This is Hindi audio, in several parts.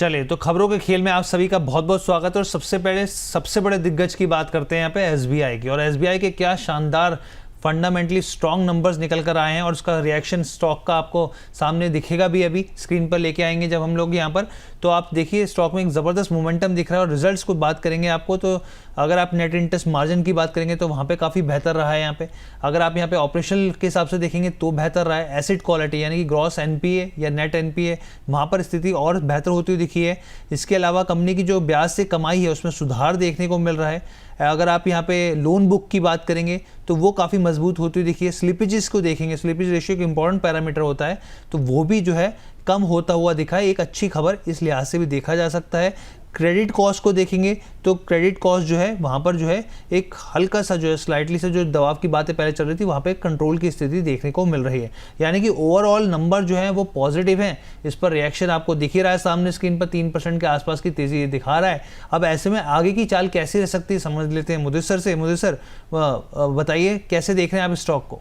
चलिए, तो खबरों के खेल में आप सभी का बहुत बहुत स्वागत है। और सबसे बड़े दिग्गज की बात करते हैं यहाँ पे एसबीआई की। और एसबीआई के क्या शानदार फंडामेंटली स्ट्रॉन्ग नंबर्स निकल कर आए हैं और उसका रिएक्शन स्टॉक का आपको सामने दिखेगा भी, अभी स्क्रीन पर लेके आएंगे जब हम लोग यहाँ पर। तो आप देखिए स्टॉक में एक ज़बरदस्त मोमेंटम दिख रहा है। और रिजल्ट्स को बात करेंगे आपको, तो अगर आप नेट इंटरेस्ट मार्जिन की बात करेंगे तो वहाँ पे काफ़ी बेहतर रहा है यहाँ पे। अगर आप यहाँ पे ऑपरेशनल के हिसाब से देखेंगे तो बेहतर रहा है। एसिड क्वालिटी यानी कि ग्रॉस एनपीए या नेट एनपीए, वहाँ पर स्थिति और बेहतर होती हुई दिखी है। इसके अलावा कंपनी की जो ब्याज से कमाई है उसमें सुधार देखने को मिल रहा है। अगर आप यहाँ पे लोन बुक की बात करेंगे तो वो काफ़ी मजबूत होती हुई दिखी है। स्लिपेजेस को देखेंगे, स्लिपेज रेशियो एक इंपॉर्टेंट पैरामीटर होता है, तो वो भी जो है कम होता हुआ दिखा है। एक अच्छी खबर इस लिहाज से भी देखा जा सकता है। क्रेडिट कॉस्ट को देखेंगे तो क्रेडिट कॉस्ट जो है वहाँ पर जो है एक हल्का सा जो है स्लाइटली से जो दबाव की बातें पहले चल रही थी वहाँ पे कंट्रोल की स्थिति देखने को मिल रही है। यानी कि ओवरऑल नंबर जो है वो पॉजिटिव हैं। इस पर रिएक्शन आपको दिख ही रहा है सामने स्क्रीन पर, 3% के आसपास की तेजी ये दिखा रहा है। अब ऐसे में आगे की चाल कैसी रह सकती है समझ लेते हैं मुदस्सर से। मुदस्सर बताइए कैसे देख रहे हैं आप स्टॉक को?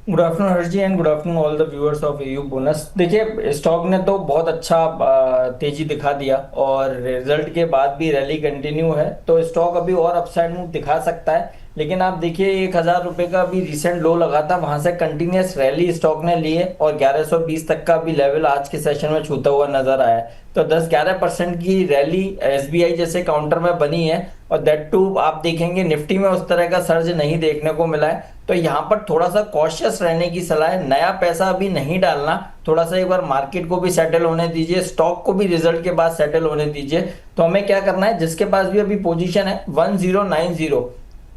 Good afternoon Harsh ji and good afternoon all the viewers of एयू बोनस। देखिए स्टॉक ने तो बहुत अच्छा तेजी दिखा दिया और रिजल्ट के बाद भी रैली कंटिन्यू है, तो स्टॉक अभी और अपसाइड मूव दिखा सकता है। लेकिन आप देखिए 1,000 रुपए का भी रिसेंट लो लगा था, वहां से कंटिन्यूस रैली स्टॉक ने ली है और 1120 तक का भी लेवल आज के सेशन में छूता हुआ नजर आया है। तो 10-11% की रैली एसबीआई जैसे काउंटर में बनी है और दैट टू आप देखेंगे निफ्टी में उस तरह का सर्ज नहीं देखने को मिला है। तो यहाँ पर थोड़ा सा कॉशियस रहने की सलाह है। नया पैसा अभी नहीं डालना, थोड़ा सा एक बार मार्केट को भी सेटल होने दीजिए, स्टॉक को भी रिजल्ट के बाद सेटल होने दीजिए। तो हमें क्या करना है, जिसके पास भी अभी पोजीशन है 1090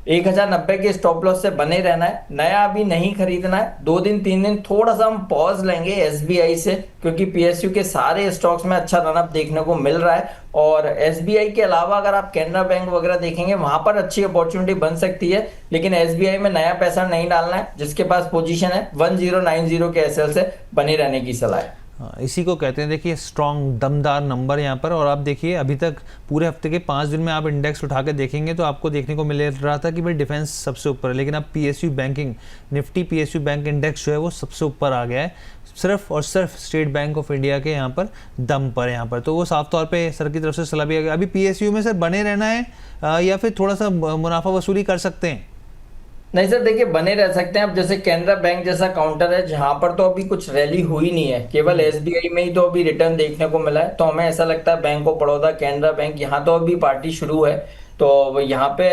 1090 के स्टॉप लॉस से बने रहना है। नया अभी नहीं खरीदना है। 2-3 दिन थोड़ा सा हम पॉज लेंगे एसबीआई से, क्योंकि पीएसयू के सारे स्टॉक्स में अच्छा रनअप देखने को मिल रहा है। और एसबीआई के अलावा अगर आप कैनरा बैंक वगैरह देखेंगे वहां पर अच्छी अपॉर्चुनिटी बन सकती है, लेकिन एसबीआई में नया पैसा नहीं डालना है। जिसके पास पोजीशन है 1090 के एसएल से बने रहने की सलाह है। इसी को कहते हैं देखिए स्ट्रॉन्ग दमदार नंबर यहाँ पर। और आप देखिए अभी तक पूरे हफ्ते के 5 दिन में आप इंडेक्स उठा के देखेंगे तो आपको देखने को मिल रहा था कि भाई डिफेंस सबसे ऊपर है, लेकिन अब PSU banking Nifty PSU bank index जो है वो सबसे ऊपर आ गया है, सिर्फ और सिर्फ स्टेट बैंक ऑफ इंडिया के यहाँ पर दम पर यहाँ पर। तो वो साफ तौर पे सर की तरफ से सलाह भी आ गया। अभी पीएसयू में सर बने रहना है या फिर थोड़ा सा मुनाफा वसूली कर सकते हैं? नहीं सर, देखिए बने रह सकते हैं। अब जैसे कैनरा बैंक जैसा काउंटर है जहां पर तो अभी कुछ रैली हुई नहीं है, केवल एसबीआई में ही तो अभी रिटर्न देखने को मिला है। तो हमें ऐसा लगता है bank of Baroda, Canara bank, यहाँ तो अभी पार्टी शुरू है, तो यहाँ पे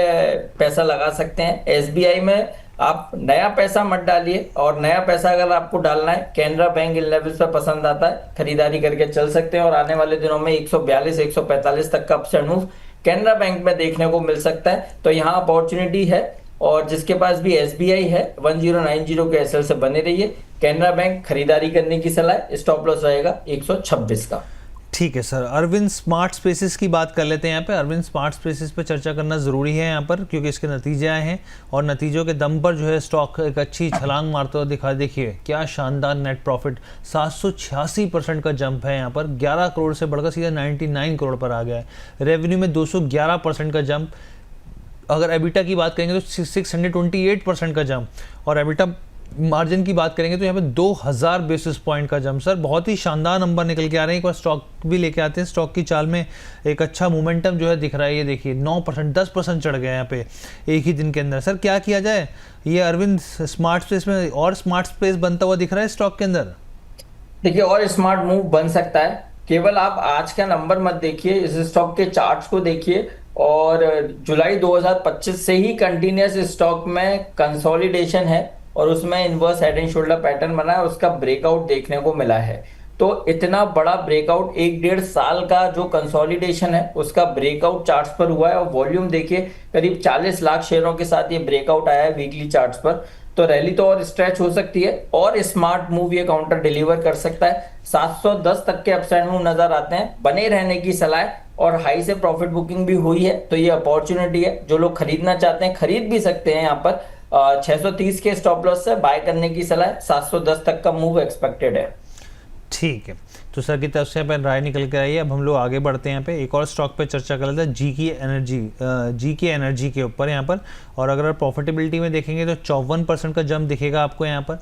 पैसा लगा सकते हैं। एसबीआई में आप नया पैसा मत डालिए, और नया पैसा अगर आपको डालना है कैनरा बैंक इन लेवल्स पे पसंद आता है, खरीदारी करके चल सकते हैं। और आने वाले दिनों में 142 145 तक का अपसाइड मूव कैनरा बैंक में देखने को मिल सकता है। तो यहाँ अपॉर्चुनिटी है। और जिसके पास भी एसबीआई है 1090 के एसएल से बने रहिए। कैनरा बैंक खरीदारी करने की सलाह, स्टॉप लॉस रहेगा 126 का। ठीक है सर, अरविंद स्मार्ट स्पेसेस की बात कर लेते हैं यहाँ पे। अरविंद स्मार्ट स्पेसेस पे चर्चा करना ज़रूरी है यहाँ पर, क्योंकि इसके नतीजे आए हैं और नतीजों के दम पर जो है स्टॉक एक अच्छी छलांग मारता हुआ दिखा। देखिए क्या शानदार नेट प्रॉफिट, 786% का जंप है यहाँ पर, 11 करोड़ से बढ़कर सीधा 99 करोड़ पर आ गया है। रेवेन्यू में 211% का जंप। अगर एबिटा की बात करेंगे तो 628% का जंप। और एबिटा मार्जिन की बात करेंगे तो यहाँ पे 2000 बेसिस पॉइंट का जंप। सर बहुत ही शानदार नंबर निकल के आ रहे हैं। एक बार स्टॉक भी लेके आते हैं। स्टॉक की चाल में एक अच्छा मोमेंटम जो है दिख रहा है। ये देखिए 9% 10% चढ़ गया यहाँ पे एक ही दिन के अंदर। सर क्या किया जाए, ये अरविंद स्मार्ट स्पेस में और स्मार्ट स्पेस बनता हुआ दिख रहा है स्टॉक के अंदर? देखिए और स्मार्ट मूव बन सकता है। केवल आप आज का नंबर मत देखिए, इस स्टॉक के चार्ट्स को देखिए। और जुलाई 2025 से ही कंटिन्यूस स्टॉक में कंसोलिडेशन है और उसमें inverse head and shoulder pattern बना है, उसका ब्रेकआउट देखने को मिला है। तो इतना बड़ा ब्रेकआउट 1-1.5 साल का जो कंसोलिडेशन है उसका ब्रेकआउट चार्ट्स पर हुआ है। और वॉल्यूम देखिए करीब 40 लाख शेयरों के साथ ये ब्रेकआउट आया है वीकली चार्ट्स पर। तो रैली तो और स्ट्रेच हो सकती है और स्मार्ट मूव ये काउंटर डिलीवर कर सकता है। 710 तक के अपसाइड मूव नजर आते हैं, बने रहने की सलाह है। और हाई से प्रॉफिट बुकिंग भी हुई है, तो ये अपॉर्चुनिटी है। जो लोग खरीदना चाहते हैं खरीद भी सकते हैं। यहाँ पर 630 के स्टॉप लॉस से बाय करने की सलाह है। 710 तक का मूव एक्सपेक्टेड है। ठीक है, तो सर की तरफ से यहाँ पे राय निकल कर आई है। अब हम लोग आगे बढ़ते हैं, यहाँ पे एक और स्टॉक पे चर्चा कर लेते हैं, जी की एनर्जी के ऊपर यहाँ पर। और अगर प्रॉफिटेबिलिटी में देखेंगे तो 54% का जंप दिखेगा आपको यहाँ पर।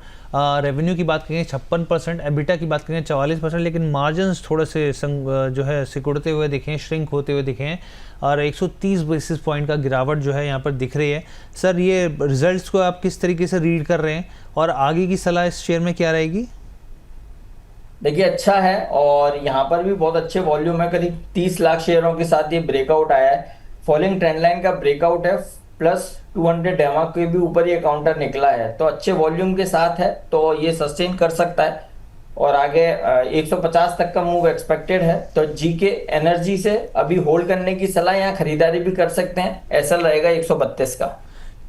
रेवेन्यू की बात करेंगे 56%, एबिटा की बात करेंगे 44%, लेकिन मार्जिन्स थोड़े से जो है सिकुड़ते हुए दिखे, श्रिंक होते हुए दिखे हैं, और 130 बेसिस पॉइंट का गिरावट जो है यहाँ पर दिख रही है। सर ये रिजल्ट्स को आप किस तरीके से रीड कर रहे हैं और आगे की सलाह इस शेयर में क्या रहेगी? देखिए अच्छा है, और यहाँ पर भी बहुत अच्छे वॉल्यूम है, करीब 30 लाख शेयरों के साथ ये ब्रेकआउट आया है। फॉलोइंग ट्रेंड लाइन का ब्रेकआउट है, प्लस 200 डेमा के भी ऊपर ये काउंटर निकला है, तो अच्छे वॉल्यूम के साथ है, तो ये सस्टेन कर सकता है और आगे 150 तक का मूव एक्सपेक्टेड है। तो जीके एनर्जी से अभी होल्ड करने की सलाह, यहाँ खरीदारी भी कर सकते हैं, ऐसा रहेगा 132 का।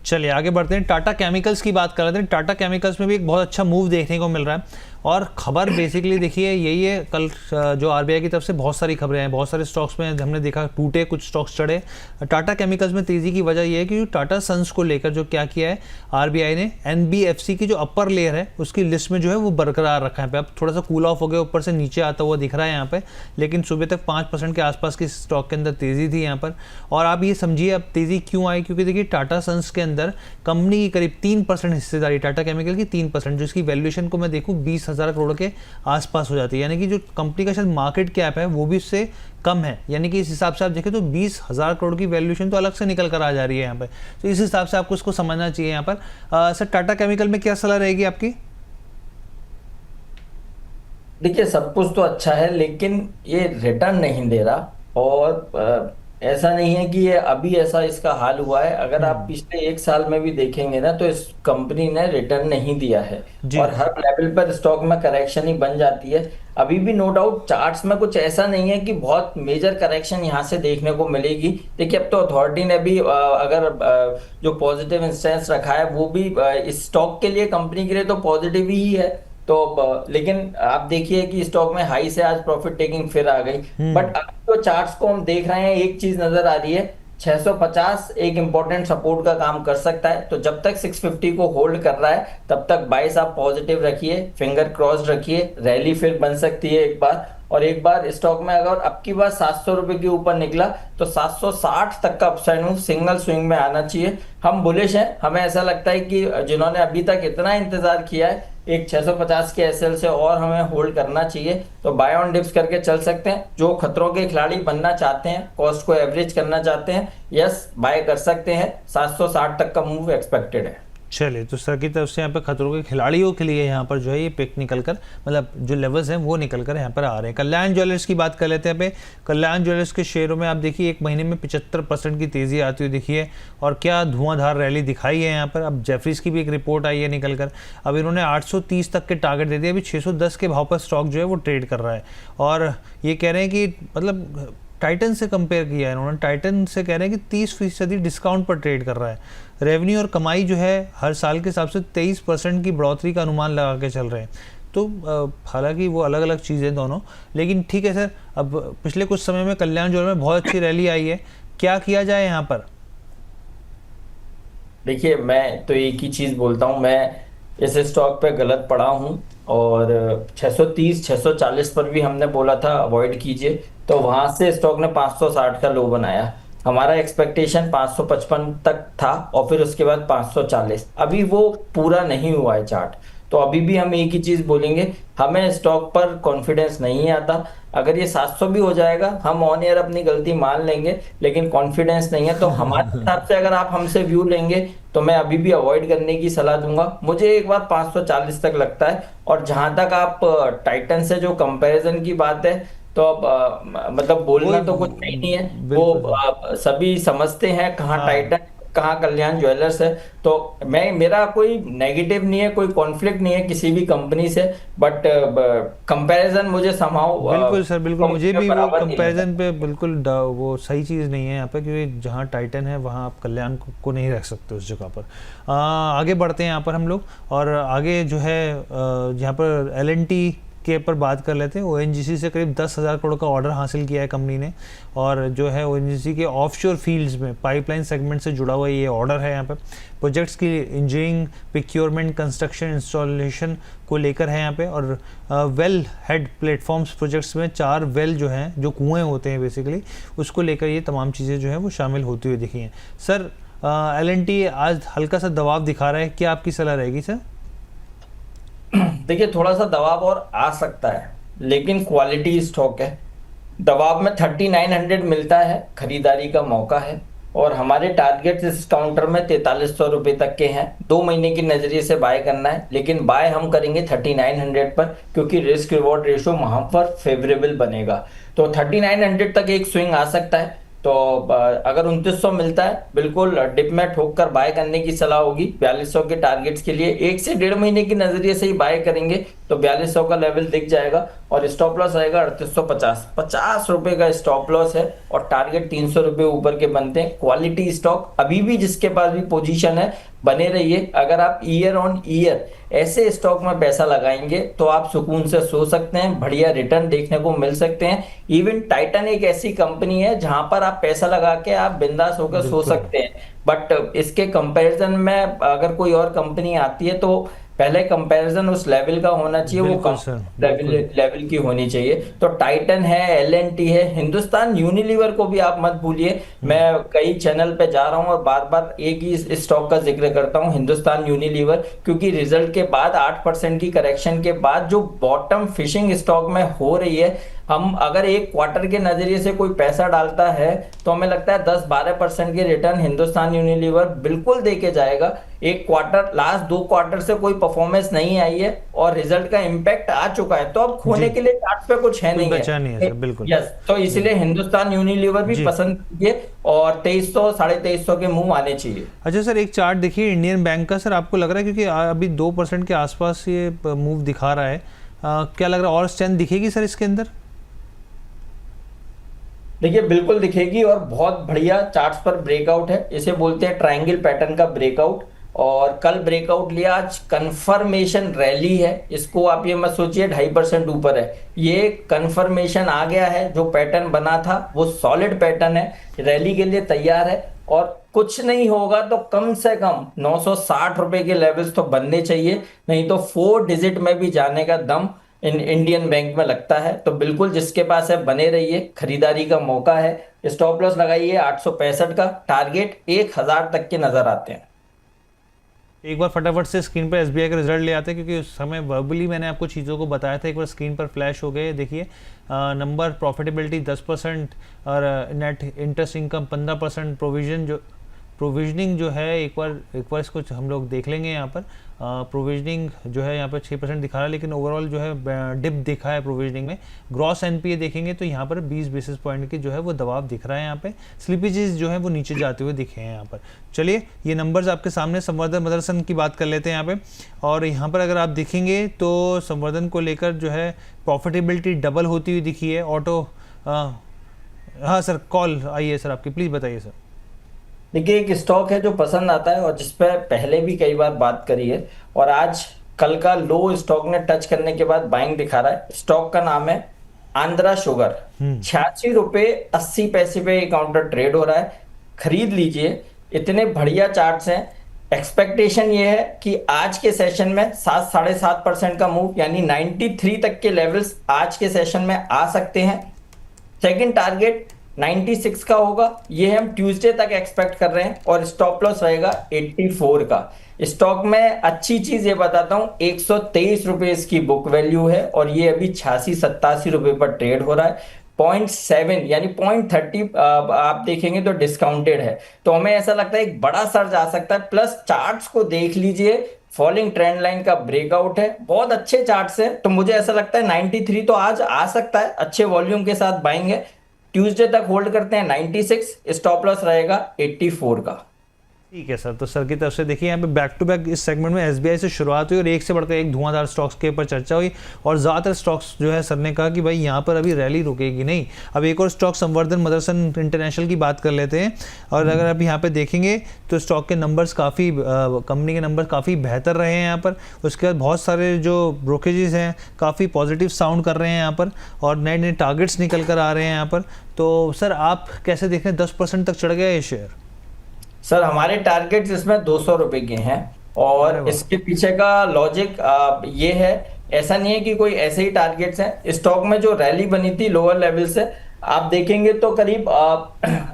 चलिए आगे बढ़ते हैं, टाटा केमिकल्स की बात कर रहे थे। टाटा केमिकल्स में भी एक बहुत अच्छा मूव देखने को मिल रहा है, और खबर बेसिकली देखिए यही है, कल जो आरबीआई की तरफ से बहुत सारी खबरें हैं, बहुत सारे स्टॉक्स में हमने देखा टूटे, कुछ स्टॉक्स चढ़े। टाटा केमिकल्स में तेजी की वजह यह है कि टाटा सन्स को लेकर जो क्या किया है आरबीआई ने, एनबीएफसी की जो अपर लेयर है उसकी लिस्ट में जो है वो बरकरार रखा है। अब थोड़ा सा कूल ऑफ हो गया, ऊपर से नीचे आता हुआ दिख रहा है यहाँ पे, लेकिन सुबह तक 5% के आसपास की स्टॉक के अंदर तेजी थी यहाँ पर। और आप ये समझिए अब तेजी क्यों आई, क्योंकि देखिए टाटा सन्स के अंदर कंपनी की करीब 3% हिस्सेदारी, टाटा केमिकल की 3%, जिसकी वैल्यूएशन को मैं देखूँ 20,000 करोड़ के आसपास हो जाती है, यानी कि जो कंपनी का शायद मार्केट कैप है वो भी उससे कम है। यानी कि इस हिसाब से आप देखें तो 20,000 करोड़ की वैल्यूएशन तो अलग से निकल कर आ जा रही है यहाँ पे, तो इस हिसाब से आपको इसको समझना चाहिए यहाँ पर। सर टाटा केमिकल में क्या सलाह रहेगी आपकी? देखिए सब कुछ तो अच्छा है, लेकिन ये रिटर्न नहीं दे रहा, और ऐसा नहीं है कि ये अभी ऐसा इसका हाल हुआ है। अगर आप पिछले 1 साल में भी देखेंगे ना, तो इस कंपनी ने रिटर्न नहीं दिया है, जी। और हर लेवल पर स्टॉक में करेक्शन ही बन जाती है। अभी भी नो डाउट चार्ट्स में कुछ ऐसा नहीं है कि बहुत मेजर करेक्शन यहाँ से देखने को मिलेगी। देखिए अब तो अथॉरिटी ने भी जो पॉजिटिव इंस्टेंस रखा है वो भी इस स्टॉक के लिए, कंपनी के लिए तो पॉजिटिव ही है। तो लेकिन आप देखिए कि स्टॉक में हाई से आज प्रॉफिट टेकिंग फिर आ गई, बट अब तो चार्ट्स को हम देख रहे हैं, एक चीज नजर आ रही है, 650 एक इंपॉर्टेंट सपोर्ट का काम कर सकता है। तो जब तक 650 को होल्ड कर रहा है तब तक बाइस आप पॉजिटिव रखिए, फिंगर क्रॉस रखिए, रैली फिर बन सकती है एक बार। और एक बार स्टॉक में अगर अब की बार 700 रुपए के ऊपर निकला तो 760 तक का अपसाइड मूव सिंगल स्विंग में आना चाहिए। हम बुलिश हैं, हमें ऐसा लगता है कि जिन्होंने अभी तक इतना इंतजार किया है, एक 650 के एसएल से और हमें होल्ड करना चाहिए, तो बाय ऑन डिप्स करके चल सकते हैं। जो खतरों के खिलाड़ी बनना चाहते हैं, कॉस्ट को एवरेज करना चाहते हैं, यस बाय कर सकते हैं, 760 तक का मूव एक्सपेक्टेड है। चलिए, तो सर की तरफ से यहाँ पे खतरों के खिलाड़ियों के लिए यहाँ पर जो है ये पिक निकल कर, मतलब जो लेवल्स हैं वो निकल कर यहाँ पर आ रहे हैं। कल्याण ज्वेलर्स की बात कर लेते हैं पे। कल्याण ज्वेलर्स के शेयरों में आप देखिए एक महीने में 75% की तेज़ी आती हुई दिखी है, और क्या धुआंधार रैली दिखाई है यहाँ पर। अब जेफरीज की भी एक रिपोर्ट आई है निकल कर, अब इन्होंने 830 तक के टारगेट दे दिए, अभी 610 के भाव पर स्टॉक जो है वो ट्रेड कर रहा है। और ये कह रहे हैं कि मतलब टाइटन से कंपेयर किया है इन्होंने, टाइटन से कह रहे हैं कि 30% डिस्काउंट पर ट्रेड कर रहा है। रेवेन्यू और कमाई जो है हर साल के हिसाब से 23% की बढ़ोतरी का अनुमान लगा के चल रहे हैं। तो हालांकि वो अलग अलग चीज़ें दोनों, लेकिन ठीक है सर। अब पिछले कुछ समय में कल्याण ज्वेलर में बहुत अच्छी रैली आई है, क्या किया जाए यहाँ पर? देखिए मैं तो एक ही चीज बोलता हूँ, मैं इस स्टॉक पे गलत पड़ा हूँ, और 630 640 पर भी हमने बोला था अवॉइड कीजिए, तो वहां से स्टॉक ने 560 का लो बनाया। हमारा एक्सपेक्टेशन 555 तक था, और फिर उसके बाद 540, अभी वो पूरा नहीं हुआ है चार्ट। तो अभी भी हम एक ही चीज बोलेंगे, हमें स्टॉक पर कॉन्फिडेंस नहीं आता। अगर ये 700 भी हो जाएगा हम ऑन एयर अपनी गलती मान लेंगे, लेकिन कॉन्फिडेंस नहीं है। तो हमारे हिसाब से अगर आप हमसे व्यू लेंगे तो मैं अभी भी अवॉइड करने की सलाह दूंगा। मुझे एक बार 540 तक लगता है। और जहां तक आप टाइटन से जो कंपैरिजन की बात है, तो अब मतलब बोलना तो कुछ नहीं है, वो सभी समझते हैं कहाँ टाइटन कहाँ कल्याण ज्वेलर्स है। तो मेरा कोई नेगेटिव नहीं है, कोई कॉन्फ्लिक्ट नहीं है किसी भी कंपनी से, बट कंपैरिजन मुझे समाव बिल्कुल सर, बिल्कुल मुझे भी वो कंपैरिजन पे बिल्कुल वो सही चीज़ नहीं है यहाँ पे, क्योंकि जहाँ टाइटन है वहाँ आप कल्याण को नहीं रख सकते उस जगह पर। आगे बढ़ते हैं यहाँ पर हम लोग, और आगे जो है यहाँ पर L&T के ऊपर बात कर लेते हैं। ओएनजीसी से करीब 10,000 करोड़ का ऑर्डर हासिल किया है कंपनी ने, और जो है ओएनजीसी के ऑफशोर फील्ड्स में पाइपलाइन सेगमेंट से जुड़ा हुआ ये ऑर्डर है। यहाँ पे प्रोजेक्ट्स की इंजीनियरिंग, प्रोक्योरमेंट, कंस्ट्रक्शन, इंस्टॉलेशन को लेकर है यहाँ पे। और वेल हेड प्लेटफॉर्म्स प्रोजेक्ट्स में 4 वेल जो हैं, जो कुएँ होते हैं बेसिकली, उसको लेकर ये तमाम चीज़ें जो हैं वो शामिल होती हुई दिखी हैं। सर एल&टी आज हल्का सा दबाव दिखा रहा है, क्या आपकी सलाह रहेगी सर? देखिए, थोड़ा सा दबाव और आ सकता है, लेकिन क्वालिटी स्टॉक है। दबाव में 3900 मिलता है, खरीदारी का मौका है। और हमारे टारगेट इस काउंटर में 4300 रुपए तक के हैं। 2 महीने की नजरिए से बाय करना है, लेकिन बाय हम करेंगे 3900 पर, क्योंकि रिस्क रिवॉर्ड रेशो वहां पर फेवरेबल बनेगा। तो 3900 तक एक स्विंग आ सकता है। तो अगर 2900 मिलता है, बिल्कुल डिप में ठोक कर बाय करने की सलाह होगी। 4200 के टारगेट्स के लिए 1 से 1.5 महीने की नजरिए से ही बाय करेंगे तो 4200 का लेवल दिख जाएगा। और स्टॉप लॉस रहेगा 3850, 50 रुपए का स्टॉप लॉस है। और टारगेट 300 रुपए ऊपर के बनते हैं। क्वालिटी स्टॉक अभी भी जिसके पास भी पोजीशन है, बने रहिए। अगर आप ईयर ऑन ईयर ऐसे स्टॉक में पैसा लगाएंगे तो आप सुकून से सो सकते हैं, बढ़िया रिटर्न देखने को मिल सकते हैं। इवन टाइटन एक ऐसी कंपनी है जहां पर आप पैसा लगा के आप बिंदास होकर सो सकते हैं। बट इसके कंपैरिजन में अगर कोई और कंपनी आती है तो पहले कंपैरिजन उस लेवल का होना चाहिए, वो बिल्कुल कम सर, लेवल की होनी चाहिए। तो टाइटन है, एल&टी है, हिंदुस्तान यूनिलीवर को भी आप मत भूलिए। मैं कई चैनल पे जा रहा हूं और बार बार एक ही स्टॉक का जिक्र करता हूं, हिंदुस्तान यूनिलीवर, क्योंकि रिजल्ट के बाद 8% की करेक्शन के बाद जो बॉटम फिशिंग स्टॉक में हो रही है, हम अगर एक क्वार्टर के नजरिए से कोई पैसा डालता है तो हमें लगता है 10-12% के रिटर्न हिंदुस्तान यूनिलीवर बिल्कुल दे के जाएगा। एक क्वार्टर, लास्ट 2 क्वार्टर से कोई परफॉर्मेंस नहीं आई है और रिजल्ट का इंपैक्ट आ चुका है, तो अब खोने के लिए चार्ट पे कुछ है नहीं बचा नहीं है है। सर, बिल्कुल। यस, तो इसलिए हिंदुस्तान यूनिलीवर भी जी। पसंद कीजिए और 2300 2350 के मुंह आने चाहिए। अच्छा सर, एक चार्ट देखिए इंडियन बैंक का। सर आपको लग रहा है, क्योंकि अभी 2% के आसपास ये मूव दिखा रहा है, क्या लग रहा है और स्ट्रेंथ दिखेगी सर इसके अंदर? देखिए, बिल्कुल दिखेगी और बहुत बढ़िया चार्ट्स पर ब्रेकआउट है। इसे बोलते हैं ट्रायंगल पैटर्न का ब्रेकआउट। और कल ब्रेकआउट लिया, आज कंफर्मेशन रैली है। इसको आप ये मत सोचिए 2.5% ऊपर है, ये कंफर्मेशन आ गया है। जो पैटर्न बना था वो सॉलिड पैटर्न है, रैली के लिए तैयार है। और कुछ नहीं होगा तो कम से कम 960 रुपए के लेवल्स तो बनने चाहिए, नहीं तो 4 डिजिट में भी जाने का दम इंडियन बैंक में लगता है। तो बिल्कुल जिसके पास है बने रहिए, खरीदारी का मौका है। स्टॉप लॉस लगाइए 865 का, टारगेट 1000 तक के नजर आते हैं। एक बार फटाफट से स्क्रीन पर एसबीआई का रिजल्ट ले आते हैं, क्योंकि उस समय वर्बली मैंने आपको चीज़ों को बताया था, एक बार स्क्रीन पर फ्लैश हो गए। देखिए नंबर, प्रॉफिटेबिलिटी 10% और नेट इंटरेस्ट इनकम 15%, प्रोविजनिंग जो है एक बार इसको हम लोग देख लेंगे। यहाँ पर प्रोविजनिंग जो है यहाँ पर 6% दिखा रहा है, लेकिन ओवरऑल जो है डिप दिखा है प्रोविजनिंग में। ग्रॉस एनपीए देखेंगे तो यहाँ पर 20 बेसिस पॉइंट की जो है वो दबाव दिख रहा है। यहाँ पे स्लिपेजेस जो है वो नीचे जाते हुए दिखे हैं यहाँ पर। चलिए ये नंबर्स आपके सामने, संवर्धन मदरसन की बात कर लेते हैं यहाँ पे। और यहाँ पर अगर आप देखेंगे तो संवर्धन को लेकर जो है प्रॉफिटेबिलिटी डबल होती हुई दिखी है। ऑटो, हाँ सर कॉल आई है सर आपकी, प्लीज़ बताइए सर। देखिए, एक स्टॉक है जो पसंद आता है और जिस पे पहले भी कई बार बात करी है, और आज कल का लो स्टॉक ने टच करने के बाद बाइंग दिखा रहा है। स्टॉक का नाम है आंध्रा शुगर। 86 रुपए 80 पैसे पे काउंटर ट्रेड हो रहा है, खरीद लीजिए। इतने बढ़िया चार्ट्स हैं। एक्सपेक्टेशन ये है कि आज के सेशन में 7-7.5% का मूव, यानी 93 तक के लेवल्स आज के सेशन में आ सकते हैं। सेकंड टारगेट 96 का होगा, ये हम ट्यूसडे तक एक्सपेक्ट कर रहे हैं। और स्टॉप लॉस रहेगा 84 का। स्टॉक में अच्छी चीज ये बताता हूं, 123 रुपए इसकी बुक वैल्यू है और ये अभी 86-87 रुपए पर ट्रेड हो रहा है। 0.7 यानी 0.30 आप देखेंगे तो डिस्काउंटेड है। तो हमें ऐसा लगता है एक बड़ा सर्ज आ सकता है। प्लस चार्ट्स को देख लीजिए, फॉलिंग ट्रेंड लाइन का ब्रेकआउट है, बहुत अच्छे चार्ट्स है। तो मुझे ऐसा लगता है 93 तो आज आ सकता है, अच्छे वॉल्यूम के साथ बाइंग है। ट्यूसडे तक होल्ड करते हैं 96, स्टॉप लॉस रहेगा 84 का। ठीक है सर, तो सर की तरफ से देखिए यहाँ पे बैक टू बैक इस सेगमेंट में एसबीआई से शुरुआत हुई और एक से बढ़कर एक धुआंधार स्टॉक्स के ऊपर चर्चा हुई और ज़्यादातर स्टॉक्स जो है सर ने कहा कि भाई यहाँ पर अभी रैली रुकेगी नहीं। अब एक और स्टॉक संवर्धन मदरसन इंटरनेशनल की बात कर लेते हैं और अगर आप यहाँ पे देखेंगे तो स्टॉक के नंबर्स काफ़ी कंपनी के नंबर काफ़ी बेहतर रहे हैं यहाँ पर। उसके बाद बहुत सारे जो ब्रोकेजेस हैं काफ़ी पॉजिटिव साउंड कर रहे हैं यहाँ पर और नए नए टारगेट्स निकल कर आ रहे हैं यहाँ पर। तो सर आप कैसे देख रहे हैं, 10% तक चढ़ गया ये शेयर? सर हमारे टारगेट्स इसमें 200 रुपए के हैं और इसके पीछे का लॉजिक ये है, ऐसा नहीं है कि कोई ऐसे ही टारगेट्स हैं। स्टॉक में जो रैली बनी थी लोअर लेवल से आप देखेंगे तो करीब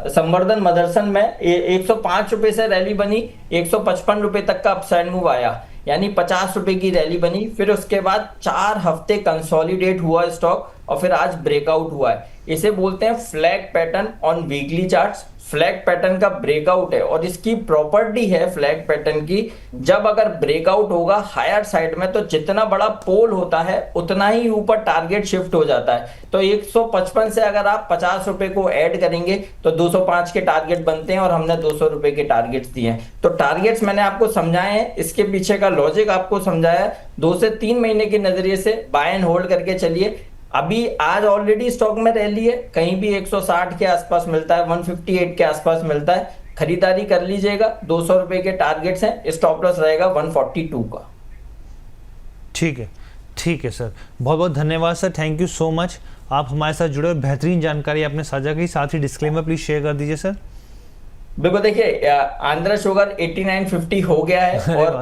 संवर्धन मदरसन में 105 रुपए से रैली बनी, 155 रुपए तक का अपसाइड मूव आया, यानी 50 रुपए की रैली बनी। फिर उसके बाद 4 हफ्ते कंसोलिडेट हुआ स्टॉक और फिर आज ब्रेकआउट हुआ है। इसे बोलते हैं flag pattern on weekly charts. Flag pattern का ब्रेकआउट है और इसकी प्रॉपर्टी है फ्लैग पैटर्न की, जब अगर ब्रेकआउट होगा हायर साइड में तो जितना बड़ा पोल होता है उतना ही ऊपर टारगेट शिफ्ट हो जाता है। तो 155 से अगर आप 50 रुपए को ऐड करेंगे तो 205 के टारगेट बनते हैं और हमने 200 रुपए के टारगेट्स दिए हैं। तो टारगेट्स मैंने आपको समझाए हैं, इसके पीछे का लॉजिक आपको समझाया। 2 से 3 महीने के नजरिए से बाय एंड होल्ड करके चलिए। अभी आज ऑलरेडी स्टॉक में रैली है, कहीं भी 160 के आसपास मिलता है, 158 के आसपास मिलता है, खरीदारी कर लीजिएगा। 200 रुपए के टारगेट्स हैं, स्टॉप लॉस रहेगा 142 का। ठीक है सर, बहुत बहुत धन्यवाद sir, thank you so much. आप हमारे साथ जुड़े और बेहतरीन जानकारी आपने साझा की। साथ ही डिस्क्लेमर प्लीज शेयर कर दीजिए सर। बिल्कुल, देखिए आंध्रा शुगर 8950 हो गया है और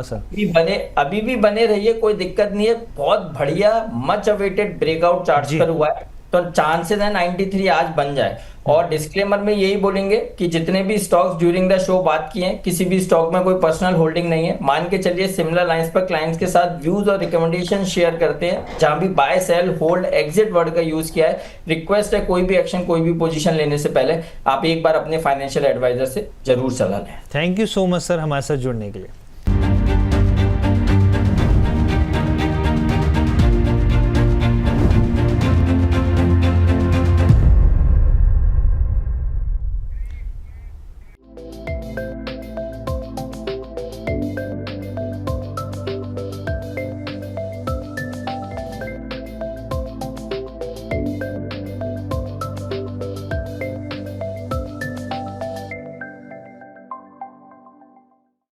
अभी भी बने रहिए, कोई दिक्कत नहीं है। बहुत बढ़िया मच अवेटेड ब्रेकआउट चार्ट्स पर हुआ है, तो चांसेस है 93 आज बन जाए। और डिस्क्लेमर में यही बोलेंगे कि जितने भी स्टॉक्स ड्यूरिंग द शो बात किए हैं, किसी भी स्टॉक में कोई पर्सनल होल्डिंग नहीं है। मान के चलिए सिमिलर लाइंस पर क्लाइंट्स के साथ व्यूज और रिकमेंडेशन शेयर करते हैं, जहां भी buy sell hold exit word का यूज किया है। रिक्वेस्ट है कोई भी एक्शन कोई भी पोजीशन लेने से पहले आप एक बार अपने फाइनेंशियल एडवाइजर से जरूर सलाह लें। Thank you so much sir हमारे साथ जुड़ने के लिए।